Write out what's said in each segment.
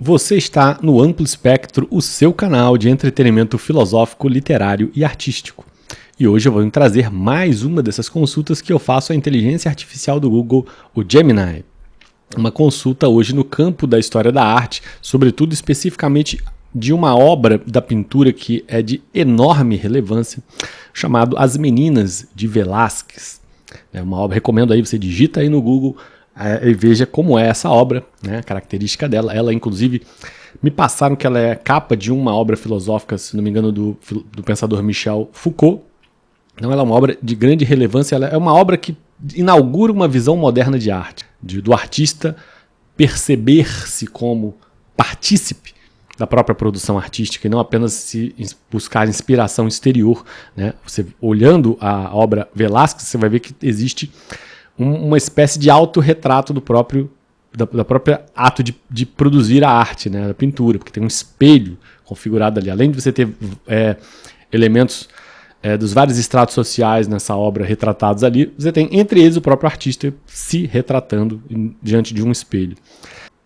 Você está no Amplo Espectro, o seu canal de entretenimento filosófico, literário e artístico. E hoje eu vou trazer mais uma dessas consultas que eu faço à inteligência artificial do Google, o Gemini. Uma consulta hoje no campo da história da arte, sobretudo especificamente de uma obra da pintura que é de enorme relevância, chamado As Meninas de Velázquez. É uma obra, recomendo aí, você digita aí no Google e veja como é essa obra, né, a característica dela. Ela, inclusive, me passaram que ela é capa de uma obra filosófica, se não me engano, do pensador Michel Foucault. Então ela é uma obra de grande relevância, ela é uma obra que inaugura uma visão moderna de arte, do artista perceber-se como partícipe da própria produção artística e não apenas se buscar inspiração exterior, né? Você, olhando a obra Velázquez, você vai ver que existe uma espécie de autorretrato da própria ato de produzir a arte, né? A pintura, porque tem um espelho configurado ali. Além de você ter elementos dos vários estratos sociais nessa obra retratados ali, você tem entre eles o próprio artista se retratando diante de um espelho.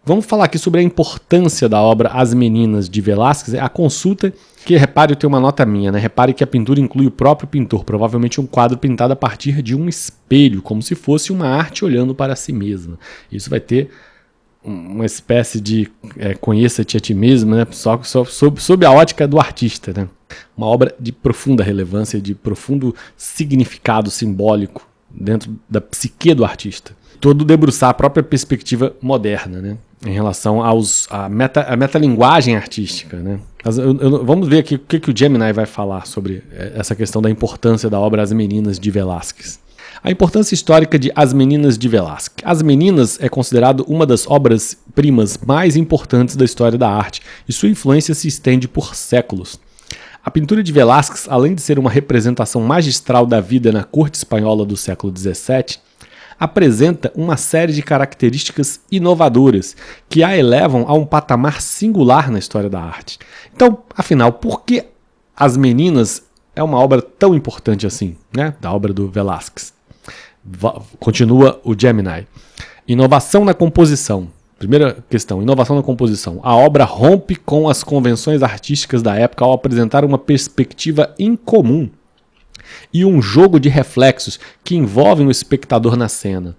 Vamos falar aqui sobre a importância da obra As Meninas de Velázquez. A consulta, que repare, eu tenho uma nota minha, né? Repare que a pintura inclui o próprio pintor, provavelmente um quadro pintado a partir de um espelho, como se fosse uma arte olhando para si mesma. Isso vai ter uma espécie de conheça-te a ti mesmo, né? Só sob a ótica do artista, né? Uma obra de profunda relevância, de profundo significado simbólico dentro da psique do artista. Todo debruçar a própria perspectiva moderna, né, em relação à metalinguagem artística, né. Vamos ver aqui o que o Gemini vai falar sobre essa questão da importância da obra As Meninas de Velázquez. A importância histórica de As Meninas de Velázquez. As Meninas é considerado uma das obras-primas mais importantes da história da arte e sua influência se estende por séculos. A pintura de Velázquez, além de ser uma representação magistral da vida na corte espanhola do século XVII, apresenta uma série de características inovadoras que a elevam a um patamar singular na história da arte. Então, afinal, por que As Meninas é uma obra tão importante assim, né, da obra do Velázquez? Continua o Gemini. Inovação na composição. Primeira questão, inovação na composição. A obra rompe com as convenções artísticas da época ao apresentar uma perspectiva incomum e um jogo de reflexos que envolvem o espectador na cena.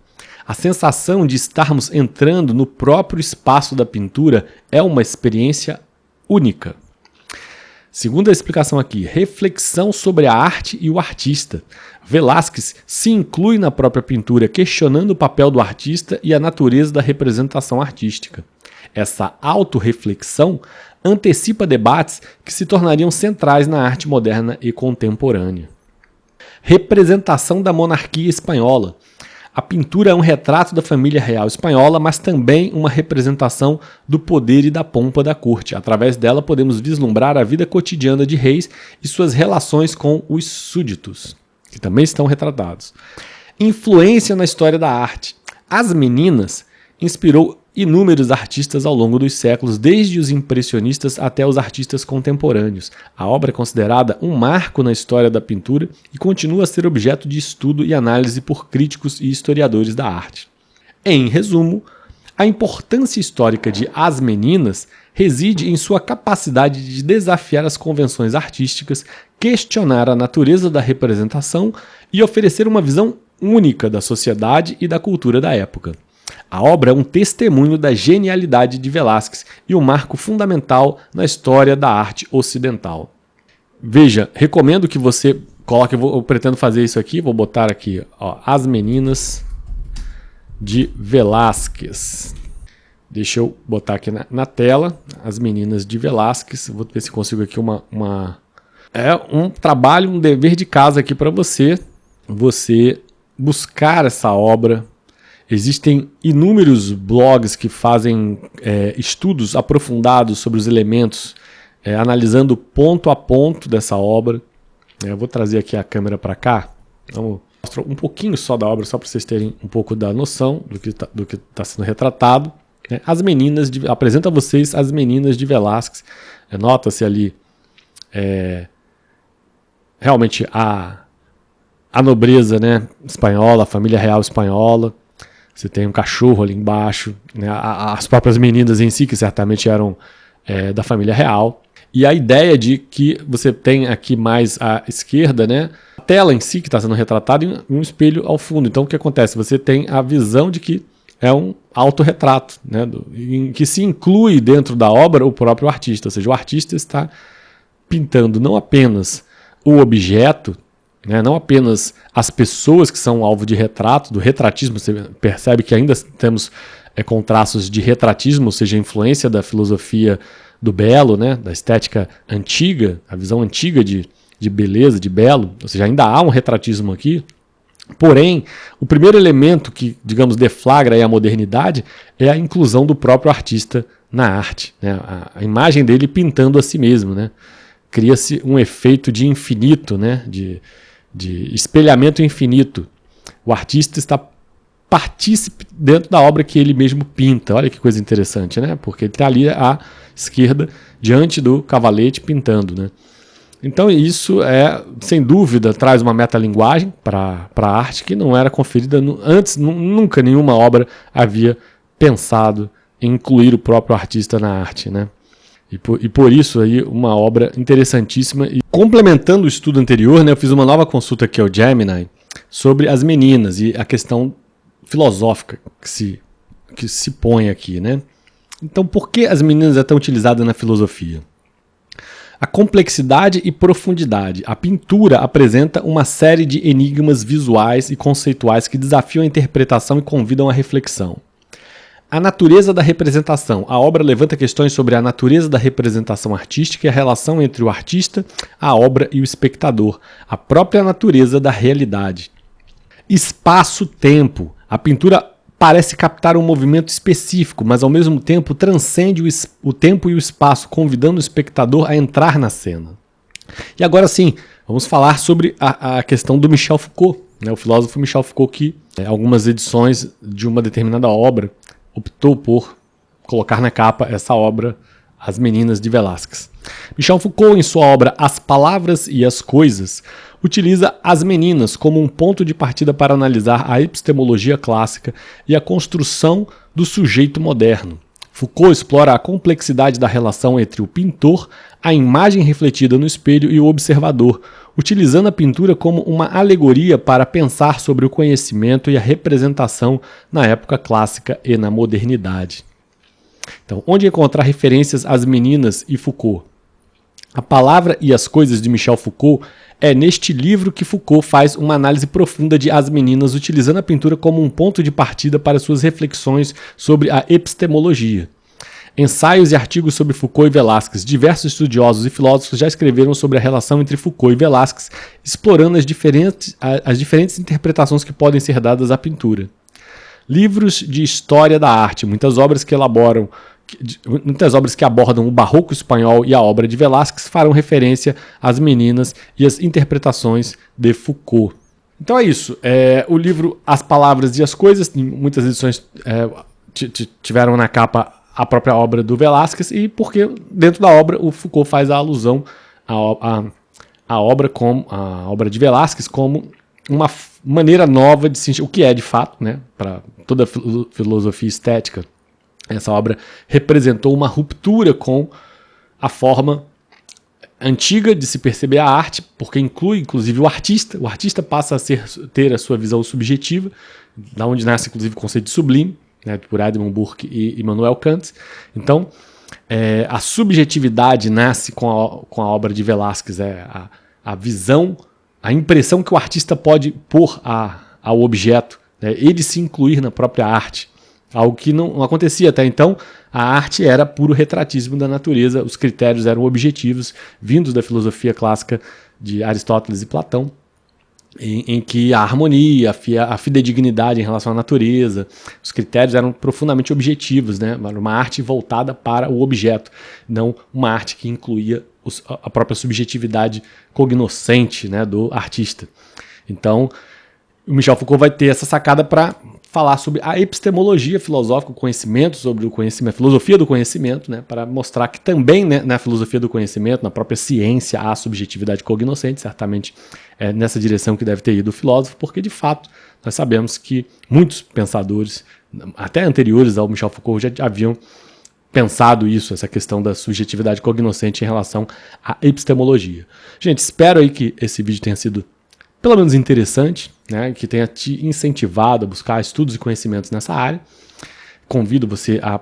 A sensação de estarmos entrando no próprio espaço da pintura é uma experiência única. Segunda explicação aqui, reflexão sobre a arte e o artista. Velázquez se inclui na própria pintura, questionando o papel do artista e a natureza da representação artística. Essa autorreflexão antecipa debates que se tornariam centrais na arte moderna e contemporânea. Representação da monarquia espanhola. A pintura é um retrato da família real espanhola, mas também uma representação do poder e da pompa da corte. Através dela podemos vislumbrar a vida cotidiana de reis e suas relações com os súditos, que também estão retratados. Influência na história da arte. As Meninas inspirou inúmeros artistas ao longo dos séculos, desde os impressionistas até os artistas contemporâneos. A obra é considerada um marco na história da pintura e continua a ser objeto de estudo e análise por críticos e historiadores da arte. Em resumo, a importância histórica de As Meninas reside em sua capacidade de desafiar as convenções artísticas, questionar a natureza da representação e oferecer uma visão única da sociedade e da cultura da época. A obra é um testemunho da genialidade de Velázquez e um marco fundamental na história da arte ocidental. Veja, recomendo que você coloque, eu pretendo fazer isso aqui, vou botar aqui, ó, As Meninas de Velázquez. Deixa eu botar aqui na tela, As Meninas de Velázquez, vou ver se consigo aqui É um trabalho, um dever de casa aqui para você buscar essa obra. Existem inúmeros blogs que fazem estudos aprofundados sobre os elementos, analisando ponto a ponto dessa obra. Eu vou trazer aqui a câmera para cá. Vamos mostrar um pouquinho só da obra, só para vocês terem um pouco da noção do que está sendo retratado. Apresenta a vocês As Meninas de Velázquez. Nota-se ali realmente a nobreza, né, espanhola, a família real espanhola. você tem um cachorro ali embaixo, né? As próprias meninas em si, que certamente eram da família real. E a ideia de que você tem aqui mais à esquerda, né, a tela em si que está sendo retratada e um espelho ao fundo. Então o que acontece? Você tem a visão de que é um autorretrato, né, em que se inclui dentro da obra o próprio artista. Ou seja, o artista está pintando não apenas o objeto, né, não apenas as pessoas que são alvo de retrato, do retratismo. Você percebe que ainda temos com traços de retratismo, ou seja, a influência da filosofia do belo, né, da estética antiga, a visão antiga de beleza, de belo, ou seja, ainda há um retratismo aqui. Porém, o primeiro elemento que, digamos, deflagra aí a modernidade é a inclusão do próprio artista na arte, né, a imagem dele pintando a si mesmo, né. Cria-se um efeito de infinito, né, de espelhamento infinito. O artista está partícipe dentro da obra que ele mesmo pinta. Olha que coisa interessante, né? Porque ele está ali à esquerda, diante do cavalete, pintando, né? Então isso sem dúvida, traz uma metalinguagem para a arte que não era conferida antes, nunca nenhuma obra havia pensado em incluir o próprio artista na arte, né? E por isso aí uma obra interessantíssima. E complementando o estudo anterior, né, eu fiz uma nova consulta aqui ao Gemini sobre as meninas e a questão filosófica que se põe aqui, né? Então, por que as meninas é tão utilizada na filosofia? A complexidade e profundidade. A pintura apresenta uma série de enigmas visuais e conceituais que desafiam a interpretação e convidam à reflexão. A natureza da representação. A obra levanta questões sobre a natureza da representação artística e a relação entre o artista, a obra e o espectador, a própria natureza da realidade. Espaço-tempo. A pintura parece captar um movimento específico, mas ao mesmo tempo transcende o tempo e o espaço, convidando o espectador a entrar na cena. E agora sim, vamos falar sobre a questão do Michel Foucault, né? O filósofo Michel Foucault, que algumas edições de uma determinada obra optou por colocar na capa essa obra, As Meninas de Velázquez. Michel Foucault, em sua obra As Palavras e as Coisas, utiliza as meninas como um ponto de partida para analisar a epistemologia clássica e a construção do sujeito moderno. Foucault explora a complexidade da relação entre o pintor, a imagem refletida no espelho e o observador, utilizando a pintura como uma alegoria para pensar sobre o conhecimento e a representação na época clássica e na modernidade. Então, onde encontrar referências às meninas e Foucault? A Palavra e as Coisas de Michel Foucault é neste livro que Foucault faz uma análise profunda de As Meninas, utilizando a pintura como um ponto de partida para suas reflexões sobre a epistemologia. Ensaios e artigos sobre Foucault e Velázquez. Diversos estudiosos e filósofos já escreveram sobre a relação entre Foucault e Velázquez, explorando as diferentes interpretações que podem ser dadas à pintura. Livros de história da arte, muitas obras que abordam o barroco espanhol e a obra de Velázquez farão referência às meninas e às interpretações de Foucault. Então é isso. O livro As Palavras e as Coisas, em muitas edições tiveram na capa a própria obra do Velázquez, e porque dentro da obra o Foucault faz a alusão à obra de Velázquez como uma maneira nova de sentir o que é de fato, né, para toda a filosofia estética. Essa obra representou uma ruptura com a forma antiga de se perceber a arte, porque inclui inclusive o artista. O artista passa a ter a sua visão subjetiva, da onde nasce inclusive o conceito de sublime, né, por Edmund Burke e Immanuel Kant. Então, a subjetividade nasce com a obra de Velázquez, a visão, a impressão que o artista pode pôr ao objeto, né, ele se incluir na própria arte, algo que não acontecia até então. A arte era puro retratismo da natureza, os critérios eram objetivos, vindos da filosofia clássica de Aristóteles e Platão, em que a harmonia, a fidedignidade em relação à natureza, os critérios eram profundamente objetivos, né? Uma arte voltada para o objeto, não uma arte que incluía a própria subjetividade cognoscente, né, do artista. Então, o Michel Foucault vai ter essa sacada para falar sobre a epistemologia filosófica, o conhecimento sobre o conhecimento, a filosofia do conhecimento, né, para mostrar que também, né, na filosofia do conhecimento, na própria ciência, há subjetividade cognoscente. Certamente é nessa direção que deve ter ido o filósofo, porque de fato nós sabemos que muitos pensadores, até anteriores ao Michel Foucault, já haviam pensado isso, essa questão da subjetividade cognoscente em relação à epistemologia. Gente, espero aí que esse vídeo tenha sido pelo menos interessante, né, que tenha te incentivado a buscar estudos e conhecimentos nessa área. Convido você a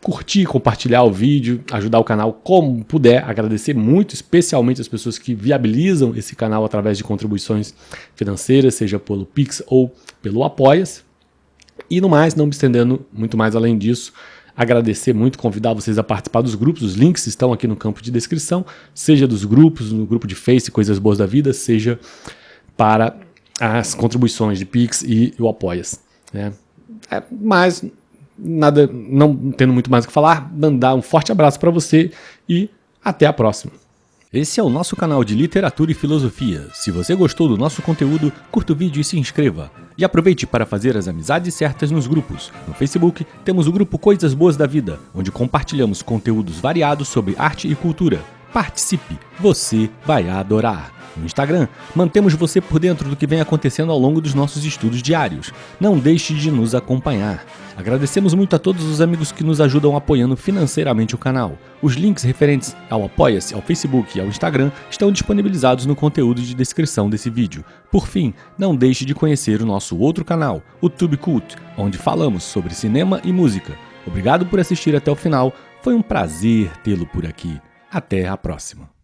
curtir, compartilhar o vídeo, ajudar o canal como puder. Agradecer muito, especialmente as pessoas que viabilizam esse canal através de contribuições financeiras, seja pelo Pix ou pelo Apoia-se. E no mais, não me estendendo muito mais além disso, agradecer muito, convidar vocês a participar dos grupos. Os links estão aqui no campo de descrição, seja dos grupos, no grupo de Face, Coisas Boas da Vida, seja para as contribuições de Pix e o Apoia-se, né? Mas nada, não tendo muito mais o que falar, mandar um forte abraço para você e até a próxima. Esse é o nosso canal de literatura e filosofia. Se você gostou do nosso conteúdo, curta o vídeo e se inscreva. E aproveite para fazer as amizades certas nos grupos. No Facebook, temos o grupo Coisas Boas da Vida, onde compartilhamos conteúdos variados sobre arte e cultura. Participe, você vai adorar. No Instagram, mantemos você por dentro do que vem acontecendo ao longo dos nossos estudos diários. Não deixe de nos acompanhar. Agradecemos muito a todos os amigos que nos ajudam apoiando financeiramente o canal. Os links referentes ao Apoia-se, ao Facebook e ao Instagram estão disponibilizados no conteúdo de descrição desse vídeo. Por fim, não deixe de conhecer o nosso outro canal, o Tube Cult, onde falamos sobre cinema e música. Obrigado por assistir até o final, foi um prazer tê-lo por aqui. Até a próxima.